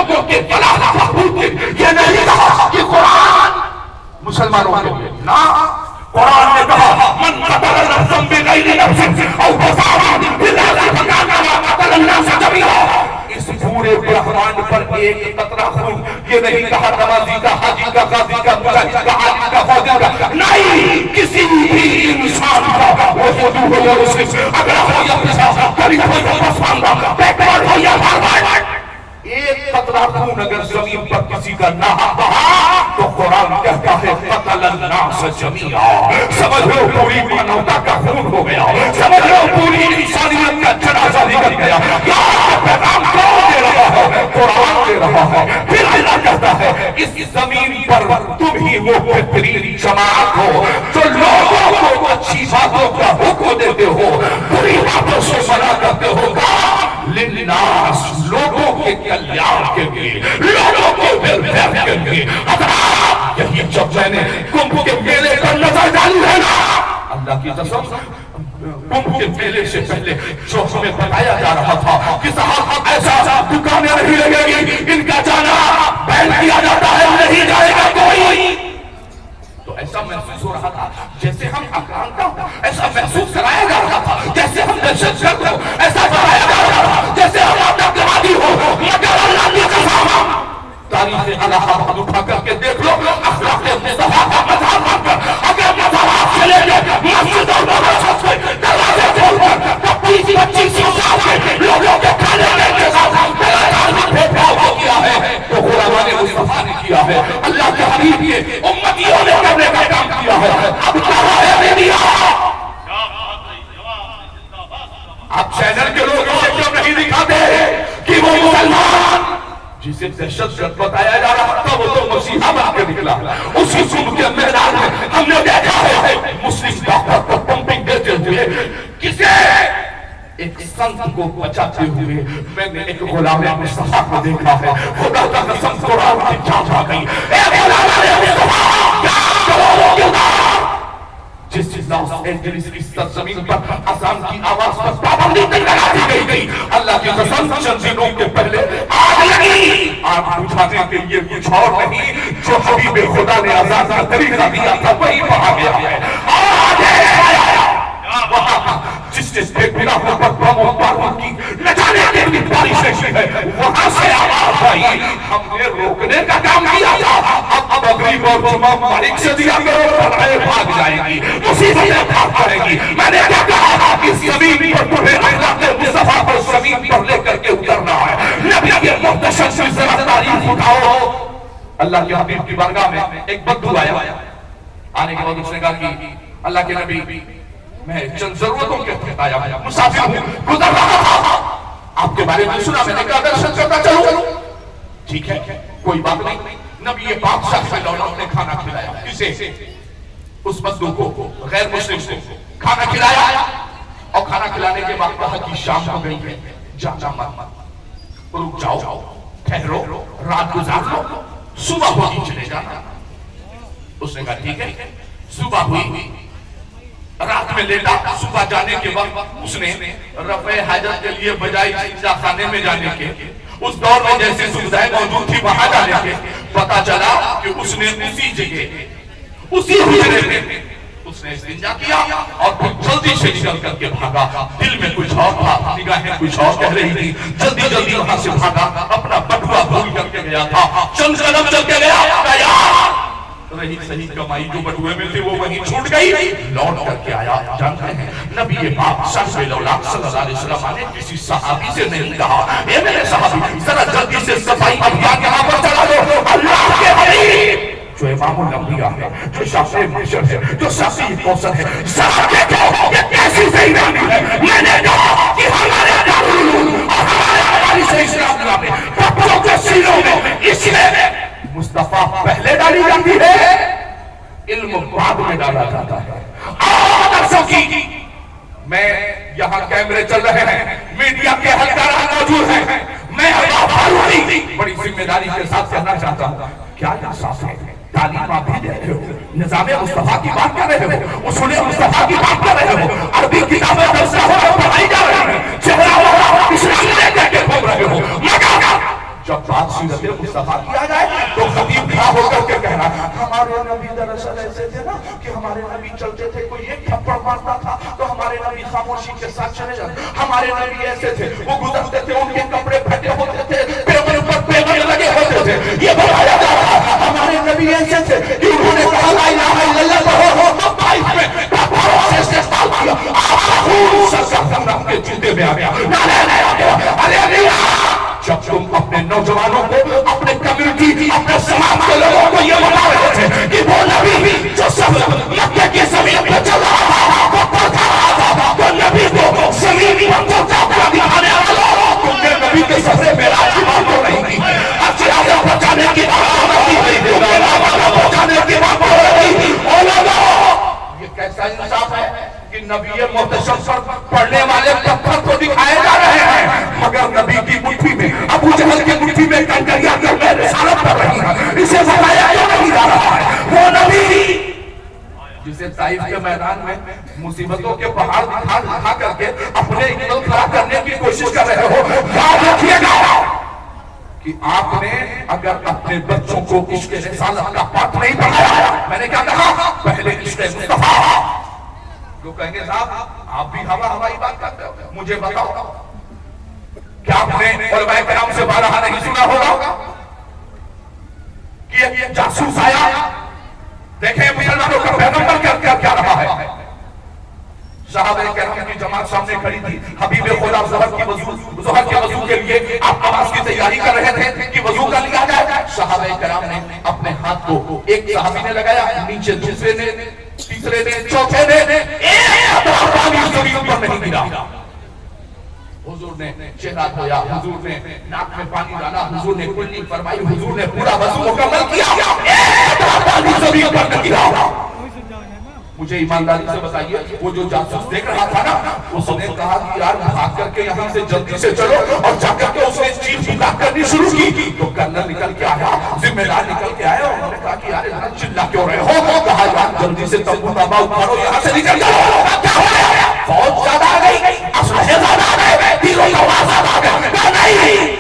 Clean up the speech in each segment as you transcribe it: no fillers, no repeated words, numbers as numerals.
لوگوں کے فلاح بہبود کے لیے، یہ نہیں کہا کہ قرآن مسلمانوں کے لیے، نہ قرآن نے کہا من قتل نفسا بغیر نفس او فساد فی الارض فکانما قتل الناس جميعا۔ اس پورے برہمانڈ پر ایک قطرہ خون، یہ نہیں کہا نمازی کا، حاجی کا، غازی کا، مجاہد کا، عالم کا، فوجی کا، نہیں، کسی بھی انسان کا، وہ ہندو ہو یا مسلم، اگر ہو یا پیشہ، غریب ہو یا پسماندہ، بیکورڈ ہو یا فارورڈ، ایک قطرہ خون اگر زمین پر کسی کا نہ بہا تو قرآن کہتا ہے قتل الناس جميعا۔ سمجھ لو پوری مانوتا کا خون ہو گیا، سمجھ لو پوری انسانیت کا جنازہ نکل گیا۔ کیا پیغام کون دے رہا ہے؟ قرآن دے رہا ہے۔ پھر اللہ کہتا ہے اس زمین پر تم ہی وہ بہترین جماعت ہو جو لوگوں کو اچھی باتوں کا حکم دیتے ہو، بری باتوں سے منع کرتے ہو۔ للناس، لوگوں کے کلیان کے لیے، لوگوں کے ویلفیئر کے لیے۔ حضرات، یہی جب میں نے کمبھ کے میلے پر نظر ڈالی ہے نا، اللہ کی قسم، کمبھ کے میلے سے پہلے جو ہمیں بتایا جا رہا تھا کہ صاحب ایسا دکانیں نہیں لگے گی، ان کا جانا بین کیا جاتا ہے، نہیں جائے گا کوئی، تو ایسا محسوس ہو رہا تھا جیسے ہم آکرانتا ہوں، ایسا محسوس کرایا جا رہا تھا جیسے ہم دہشت گرد ہو، ایسا کرایا جا رہا تھا جیسے ہم آتنکوادی ہو، مگر اللہ کی قسم تاریخ الہٰ اٹھا کر کے دیکھ لو، اخلاق مصطفیٰ کا مظہر بن کر اگر مذہب چلے گئے، مسجد اور مدرسوں سے دروازے کھول کر 25 سال میں لوگوں کے کھانے کے ساتھ بھید بھاؤ کیا ہے تو غلامان مصطفیٰ نے کیا ہے، اللہ کے حبیب کے امتیوں نے کرنے کا کام کیا ہے۔ اب کہاں ہے میڈیا؟ اب چینل کے لوگ اسے کیوں نہیں دکھاتے کہ وہ مسلمان جسے دہشت گرد بتایا جا رہا تھا وہ تو مسیحا بن کے نکلا؟ اسی کمبھ کے میدان میں ہم نے دیکھا ہے مسلم ڈاکٹر کو پمپنگ دیتے ہوئے، کسے ایک سنت کو بچاتے ہوئے، میں نے ایک غلام مصطفیٰ کو دیکھا ہے، خدا کا قسم قرآن کی جان آ گئی، ایک غلام مصطفیٰ کیا کروڑوں کے دار جس لاس اینجلس کی سرزمین پر اذان کی آواز پر پابندی تک لگا دی گئی، اللہ کی قسم چند دنوں کے پہلے آگ لگی، آگ بجھانے کے لیے کچھ اور نہیں، جو حبیب خدا نے اذان کا طریقہ دیا تھا وہی وہاں گیا ہے، آج وہاں جس جس کے گناہوں پر بم و بارود کی نہ جانے کتنی بارشیں کی ہے، وہاں سے آواز آئی، ہم نے روکنے کا کام کیا تھا، اب مغرب اور جمعہ مالک سے دیا کرو، لڑائیں بھاگ جائیں گی، مصیبتیں بھاگ پڑیں گی۔ میں نے کیا کہا کہ زمین پر تمہیں اخلاق مصطفیٰ پر زمین پر لے کر کے اترنا ہے، نبی کے محتشم سے ذرا تعریف اٹھاؤ۔ اللہ کے حبیب کی بارگاہ میں ایک بدو آیا، آنے کے بعد اس نے کہا کہ اللہ کے نبی میں چند ضرورتوں کے تحت آیا ہوں، مسافر ہوں، گزر رہا تھا، آپ کے بارے میں سنا، میں نے کہا درشن کرتا چلوں، ٹھیک ہے کوئی بات نہیں۔ نبی پاک صلی اللہ علیہ وسلم نے کھانا کھلایا، کسے؟ اس بدو کو، غیر مسلم کو کھانا کھلایا، اور کھانا کھلانے کے بعد کہا کہ شام ہو گئی ہے، جانا مت، رک جاؤ، ٹھہرو، رات گزار لو، صبح ہوگی چلے جانا۔ اس نے کہا ٹھیک ہے، صبح ہوئی، رات میں لیٹا، صبح جانے کے وقت اس نے رفع حاجت کے لیے بجائے سجدہ خانے میں جانے کے، اس دور میں جیسے سجدائیں موجود تھی وہاں جانے کے، پتا چلا کہ اس نے اسی جگہ، اسی حجرے میں اس نے استنجا کیا اور پھر جلدی سے نکل کر کے بھاگا۔ دل میں کچھ اور تھا، نگاہیں کچھ اور کہہ رہی تھی، جلدی جلدی وہاں سے بھاگا، اپنا بٹوا بھول کر کے گیا تھا، چند قدم چل کے گیا، رہی صحیح کمائی جو بٹوے میں تھی وہ وہیں چھوٹ گئی، لوٹ کر کے آیا۔ جانتے ہیں نبی پاک صلی اللہ علیہ وسلم نے کسی صحابی سے نہیں کہا اے میرے صحابی ذرا جلدی سے صفائی ابھیان یہاں پر چلا دو، اللہ کے حبیب جو امام الانبیاء ہے، جو شافع محشر ہے، جو شافع کوثر ہے، ذرا دیکھو یہ کیسی زیرانی ہے۔ میں نے کہا کہ ہمارے دارالعلوم اور ہمارے مدارس اسلامیہ میں بچوں کے سینوں میں اس لیے مصطفیٰ پہلے ڈالی جاتی ہے، علم بعد میں ڈالا جاتا ہے۔ آج درسوں کی میں یہاں کیمرے چل رہے ہیں، میڈیا کے حلقہ موجود ہیں، میں اللہ فاروقی بڑی ذمہ داری کے ساتھ کہنا چاہتا ہوں، کیا انصاف ہے؟ تعلیم آپ بھی دے رہے ہو، نظام مصطفیٰ کی بات کر رہے ہو، اصول مصطفیٰ کی بات کر رہے ہو، عربی کتابیں پڑھائی جا رہی ہیں، چہرہ اسلام لے کر کے گھوم رہے ہو، مگر جب بات سیرت مصطفیٰ کیا جائے تو خطیب کھڑا ہو کر کے کہنا ہمارے نبی دراصل ایسے تھے نا کہ ہمارے نبی چلتے تھے کوئی ایک تھپڑ مارتا تھا تو ہمارے نبی خاموشی کے ساتھ چلے جاتے. ہمارے نبی ایسے تھے وہ گزرتے تھے ان کے کپڑے پھٹے ہوتے تھے پیمن پر پیمن لگے ہوتے تھے. یہ بتایا جا رہا ہمارے نبی ایسے تھے کہ انہوں نے کہا لا الہ الا اللہ کہو تو طائف میں کفاروں سے استقبال کیا. آپ خون سرکم کے جوتے میں آ گیا جب تم اپنے نوجوانوں کو اپنے کمیونٹی اپنے سماج کے لوگوں کو یہ بتا رہے تھے کہ وہ نبی جو سب مکہ کی زمین پہ چل رہا تھا وہ پڑھتا رہا تھا تو نبی کو زمین پر چلتا ہوا دکھانے والا تم نے نبی کے سفر معراج کی بات ہو رہی تھی اب چراغ پہنچانے کی بات ہو رہی تھی پہنچانے کی بات ہو رہی تھی. یہ کیسا انصاف ہے کہ نبی محتشم پر پڑھنے والے پتھر کو دکھائے جا رہے ہیں مگر نبی کی مٹھی میں ابو جہل کی مٹھی میں کنکریاں کر کے رسالت کر رہی ہیں. اسے بتایا نہیں جا رہا ہے وہ نبی جسے طائف کے میدان میں مصیبتوں کے پہاڑ دکھا کر کے اپنے اقبال کھڑا کرنے کی کوشش کر رہے ہو. یاد رکھیے گا کہ آپ نے اگر اپنے بچوں کو عشق رسالت کا پاٹ نہیں پڑھایا میں نے کیا کہا پہلے عشق مصطفیٰ. جو کہیں گے صاحب آپ بھی ہوائی بات کرتے ہو مجھے بتاؤ کیا آپ نے علماء کرام سے بارہا نہیں سنا ہوگا کہ یہ جاسوس آیا دیکھیں مسلمانوں کا پیغمبر کیا رہا ہے. صحابہ کرام کی جماعت سامنے کھڑی تھی. حبیب خدا ظہر کے وضو کے لیے آپ نماز کی تیاری کر رہے تھے کہ وضو کا لیا جائے. صحابہ کرام نے اپنے ہاتھ کو ایک صحابی نے لگایا نیچے دوسرے نے تیسرے نے چوتھے نے ایک قطرہ پانی زمین پر نہیں گرا. حضور نے چہرہ دھویا حضور نے ناک میں پانی ڈالا حضور نے کلی فرمائی حضور نے پورا وضو مکمل کیا ایک قطرہ پانی زمین پر نہیں گرا. مجھے ایمانداری سے بتائیے وہ جو جاسوس دیکھ رہا تھا نا اس نے کہا کہ یار بھاگ کر کے یہاں سے جلدی سے چلو اور جا کر کے اس نے چیخ پکار کرنی شروع کی تو کرنل نکل کے آیا ذمہ دار نکل کے آیا اور انہوں نے کہا کہ یار اتنا چلا کیوں رہے ہو. کہا یار جلدی سے تمبو تابا اٹھاؤ یہاں سے نکل جاؤ. کیا ہو رہا ہے فوج زیادہ آ گئی اسلحے زیادہ آ گئے تیروں کا آواز زیادہ آ گئے. کہا نہیں.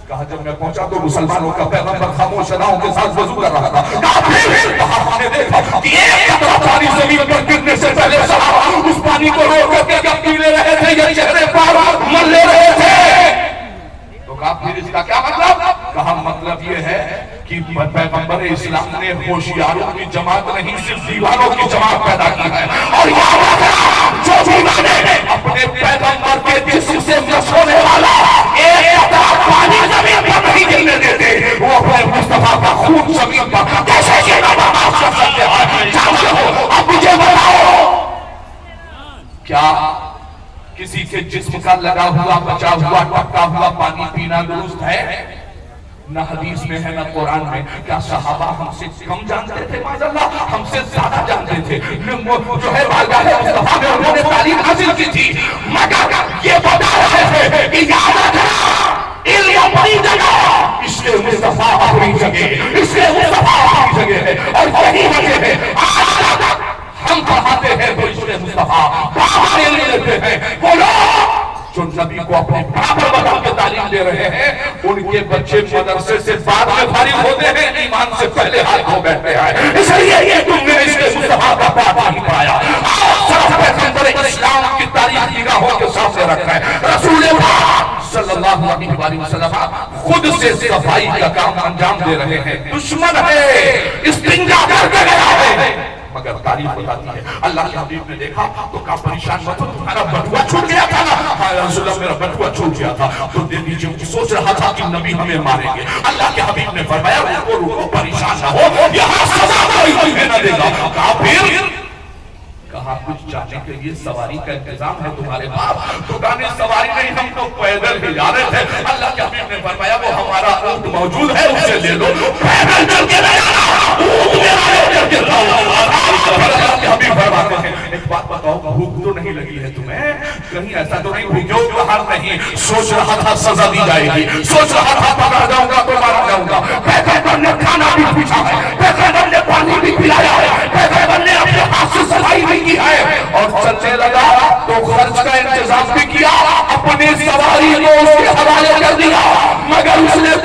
کہا جب میں پہنچا تو مسلمانوں کا پیغمبر خاموش اداؤں کے ساتھ وضو کر رہا تھا. کہا پھر کہا نے دیکھا کہ ایک قطرہ پانی زمین پر گرنے سے پہلے صحابہ اس پانی کو روک کر کے جب پی لے رہے تھے یا چہرے پر مل لے رہے تھے. تو کہا پھر اس کا کیا مطلب؟ کہا مطلب یہ ہے کہ پیغمبر اسلام نے ہوشیاروں کی جماعت نہیں صرف دیوانوں کی جماعت پیدا کی ہے. اور یاد رکھنا جو دیوانے اپنے پیغمبر کے جسم سے مس ہونے والا ایک قطرہ پانی زمین پر نہیں گرنے دیتے وہ اپنے مصطفیٰ کا خون زمین پر کیسے جینا برداشت کر سکتے ہیں. جانتے ہو اب مجھے بتاؤ کیا کسی کے جسم کا لگا ہوا بچا ہوا ٹپکا ہوا پانی پینا درست ہے؟ نہ حدیث میں ہے نہ قرآن میں. کیا صحابہ ہم سے کم جانتے تھے؟ معاذ اللہ ہم سے زیادہ جانتے تھے. جو ہے بارگاہ مصطفیٰ میں انہوں نے تعلیم حاصل کی تھی مگر یہ بتا رہے تھے کہ یاد رکھنا علم اپنی جگہ عشق مصطفیٰ اپنی جگہ عشق مصطفیٰ اپنی جگہ ہے. اور یہی وجہ ہے آج تک ہم پڑھاتے ہیں تو عشق مصطفیٰ باہر نہیں لیتے ہیں. وہ لوگ جو نبی کو اپنے برابر بنا کے تعلیم دے رہے ہیں ان کے بچے مدرسے سے بعد میں فارغ ہوتے ہیں ایمان سے پہلے ہاتھ دھو بیٹھتے ہیں. اس لیے یہ تم نے عشق مصطفیٰ کا پاٹ نہیں پڑھایا. صرف پیغمبر اسلام کی تاریخ نگاہوں کے سامنے رکھا ہے. رسول اللہ صلی اللہ علیہ وسلم خود سے صفائی کا کام انجام دے رہے ہیں. دشمن ہے استنجا کر کے گیا ہے مگر تعریف بتاتی ہے. اللہ کے حبیب نے دیکھا تو کہا پریشان مت ہو تمہارا بٹوا چھوٹ گیا تھا نا. ہاں رسول اللہ میرا بٹوا چھوٹ گیا تھا تو دل نیچے سوچ رہا تھا کہ نبی ہمیں ماریں گے. اللہ کے حبیب نے فرمایا رکو پریشان نہ ہو یہاں سزا کوئی تمہیں نہ دے گا. کہا پھر کہا کچھ جانے کے لیے سواری کا انتظام ہے تمہارے باپ؟ تو کہا سواری نہیں ہم تو پیدل ہی جا رہے تھے. اللہ کے حبیب نے فرمایا وہ ہمارا اونٹ موجود ہے اسے لے لو. پیدل چل کے نہیں جانا اونٹ میرا ہے چل کے جاؤ. اللہ کے حبیب فرماتے ہیں ایک بات بتاؤ بھوک تو نہیں لگی ہے تمہیں؟ کہیں ایسا تو نہیں بھوکے باہر نہیں. سوچ رہا تھا سزا دی جائے گی سوچ رہا تھا پکڑا جاؤں گا تو مارا جاؤں گا. پیغمبر نے کھانا بھی پوچھا ہے پیغمبر نے پانی بھی پلایا ہے پیغمبر نے اپنے ہاتھ سے صفائی بھی کی ہے اور چلنے لگا تو خرچ کا انتظام بھی کیا اپنی سواری کو اس کے حوالے کر دیا مگر اس نے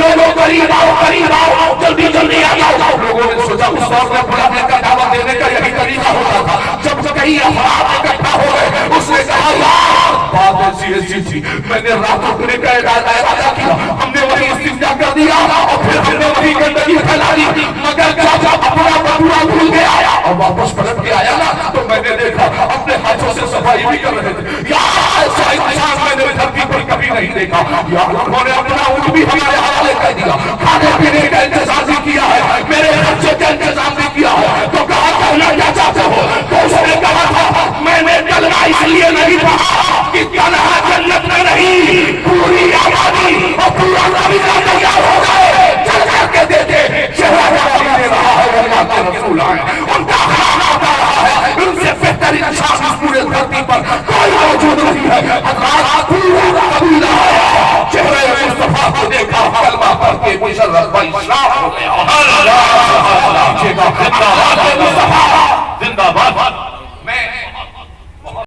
لوگوں قریب آؤ جلدی جلدی آ جاؤ. لوگوں نے سوچا اس دور میں بلانے کا دعوت دینے کا یہی طریقہ ہوتا تھا. جب کئی افراد اکٹھا ہو گئے اس نے کہا یار بات ایسی تھی, میں نے راتوں کرنے کا ارادہ کیا, ہم نے وہی استنجا کر دیا اور پھر ہم نے وہی گندگی پھیلا دی, مگر جب اپنا بدوا بھول کے آیا اور واپس پلٹ کے آیا نا تو میں نے دیکھا اپنے ہاتھوں سے صفائی بھی کر رہے تھے. یار ایسا انسان میں نے دھرتی پر کبھی نہیں دیکھا. یار انہوں نے اپنا اونٹ بھی ہمارے حوالے کر دیا, کھانے پینے کا انتظام بھی کیا ہے, میرے خرچے کا انتظام بھی کیا ہے. تو کہا کہنا کیا چاہتے ہو؟ تو اس نے کہا تھا میں نے کلمہ اس لیے نہیں پڑھا کہ تنہا جنت میں نہیں, پوری آبادی اور پورا قبیلہ تیار ہو گئے چل کر کے دیتے. چہرہ دے رہا ہے اللہ کے رسول آئے, ان کا کھانا آتا رہا ہے, ان سے بہترین شخص اس پورے دھرتی پر کوئی موجود نہیں ہے. حضرات پورا قبیلہ آیا, چہرے مصطفیٰ کو دیکھا, کلمہ پڑھ کے مشرف و اسلام